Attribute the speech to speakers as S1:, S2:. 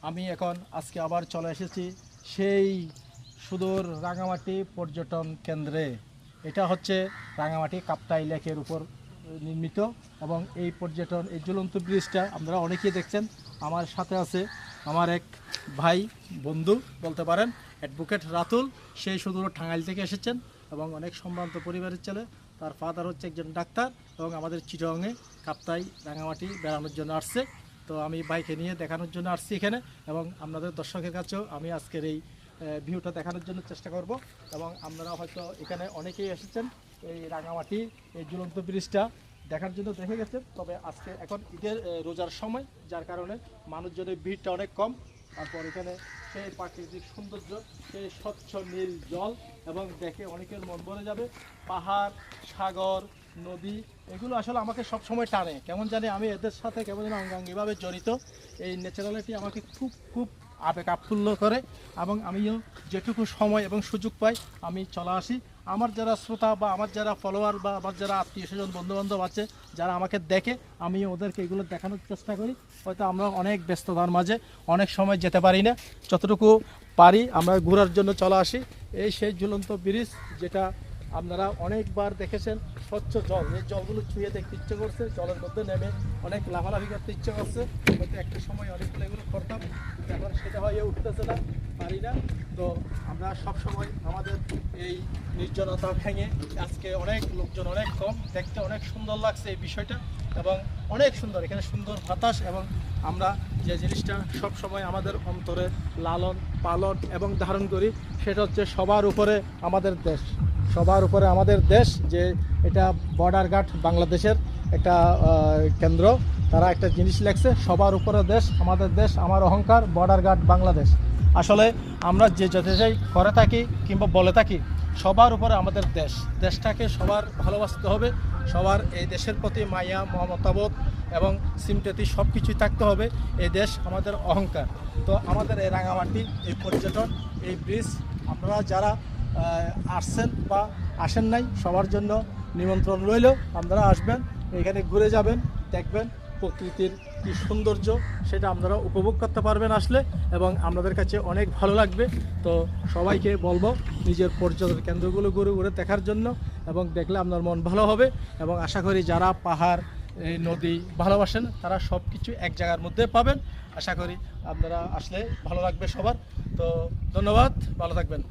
S1: আমি এখন আজকে আবার চলে এসেছি সেই সুদূর রাঙামাটি পর্যটন কেন্দ্রে। এটা হচ্ছে রাঙামাটি কাপ্তাই লেকের উপর নির্মিত এবং এই পর্যটন এই ঝুলন্ত ব্রিজটা আপনারা অনেকেই দেখছেন। আমার সাথে আছে আমার এক ভাই বন্ধু বলতে পারেন, অ্যাডভোকেট রাতুল। সেই সুদূর টাঙ্গাইল থেকে এসেছেন এবং অনেক সম্ভ্রান্ত পরিবারের ছেলে। তার ফাদার হচ্ছে একজন ডাক্তার এবং আমাদের চিটাগাংয়ে কাপ্তাই রাঙামাটি বেড়ানোর জন্য আসছে। তো আমি বাইকে নিয়ে দেখানোর জন্য আসছি এখানে এবং আপনাদের দর্শকের কাছেও আমি আজকের এই ভিউটা দেখানোর জন্য চেষ্টা করব। এবং আপনারা হয়তো এখানে অনেকেই এসেছেন এই রাঙামাটি এই ঝুলন্ত ব্রিজটা দেখার জন্য দেখে গেছেন, তবে আজকে এখন ঈদের রোজার সময়, যার কারণে মানুষজনের ভিড়টা অনেক কম। তারপর এখানে সেই প্রাকৃতিক সৌন্দর্য, সেই স্বচ্ছ নীল জল এবং দেখে অনেকের মন ভরে যাবে। পাহাড়, সাগর, নদী, এগুলো আসলে আমাকে সব সময় টানে, কেমন জানি আমি এদের সাথে কেমন যেন অঙ্গাঙ্গিভাবে জড়িত। এই ন্যাচারালিটি আমাকে খুব খুব আবেগ আপ্লুল্ল করে এবং আমিও যেটুকু সময় এবং সুযোগ পাই আমি চলে আসি। আমার যারা শ্রোতা বা আমার যারা ফলোয়ার বা আমার যারা আত্মীয় স্বজন বন্ধুবান্ধব আছে যারা আমাকে দেখে, আমি ওদেরকে এগুলো দেখানোর চেষ্টা করি। হয়তো আমরা অনেক ব্যস্ততার মাঝে অনেক সময় যেতে পারি না, যতটুকু পারি আমরা ঘোরার জন্য চলে আসি। এই সেই ঝুলন্ত ব্রিজ যেটা আপনারা অনেকবার দেখেছেন, স্বচ্ছ জল, এই জলগুলো ছুঁয়ে দেখতে ইচ্ছে করছে, জলের মধ্যে নেমে অনেক লাফালাফি করতে ইচ্ছে করছে। হয়তো একটা সময় অনেকগুলো এগুলো করতাম, এখন সেটা হয়ে উঠতেছে না, পারি না। তো আমরা সব সময় আমাদের এই নির্জনতা ভেঙে, আজকে অনেক লোকজন অনেক কম, দেখতে অনেক সুন্দর লাগছে এই বিষয়টা এবং অনেক সুন্দর, এখানে সুন্দর বাতাস এবং আমরা যে জিনিসটা সব সময় আমাদের অন্তরে লালন পালন এবং ধারণ করি সেটা হচ্ছে সবার উপরে আমাদের দেশ, সবার উপরে আমাদের দেশ। যে এটা বর্ডার গার্ড বাংলাদেশের একটা কেন্দ্র, তারা একটা জিনিস লেখছে, সবার উপরে দেশ, আমাদের দেশ, আমার অহংকার, বর্ডার গার্ড বাংলাদেশ। আসলে আমরা যে যতটাই করে থাকি কিংবা বলে থাকি, সবার উপরে আমাদের দেশ, দেশটাকে সবার ভালোবাসতে হবে, সবার এই দেশের প্রতি মায়া মমতাবোধ এবং সিম্পেথি সব কিছুই থাকতে হবে। এই দেশ আমাদের অহংকার। তো আমাদের এই রাঙামাটি এই পর্যটন এই ব্রিজ, আপনারা যারা আসছেন বা আসেন নাই সবার জন্য নিমন্ত্রণ রইল, আপনারা আসবেন, এখানে ঘুরে যাবেন, দেখবেন প্রকৃতির কী সৌন্দর্য, সেটা আপনারা উপভোগ করতে পারবেন আসলে এবং আপনাদের কাছে অনেক ভালো লাগবে। তো সবাইকে বলবো নিজের পর্যটন কেন্দ্রগুলো ঘুরে ঘুরে দেখার জন্য এবং দেখলে আপনার মন ভালো হবে। এবং আশা করি যারা পাহাড়, এই নদী ভালোবাসেন তারা সব কিছু এক জায়গার মধ্যে পাবেন। আশা করি আপনারা আসলে ভালো লাগবে সবার। তো ধন্যবাদ, ভালো থাকবেন।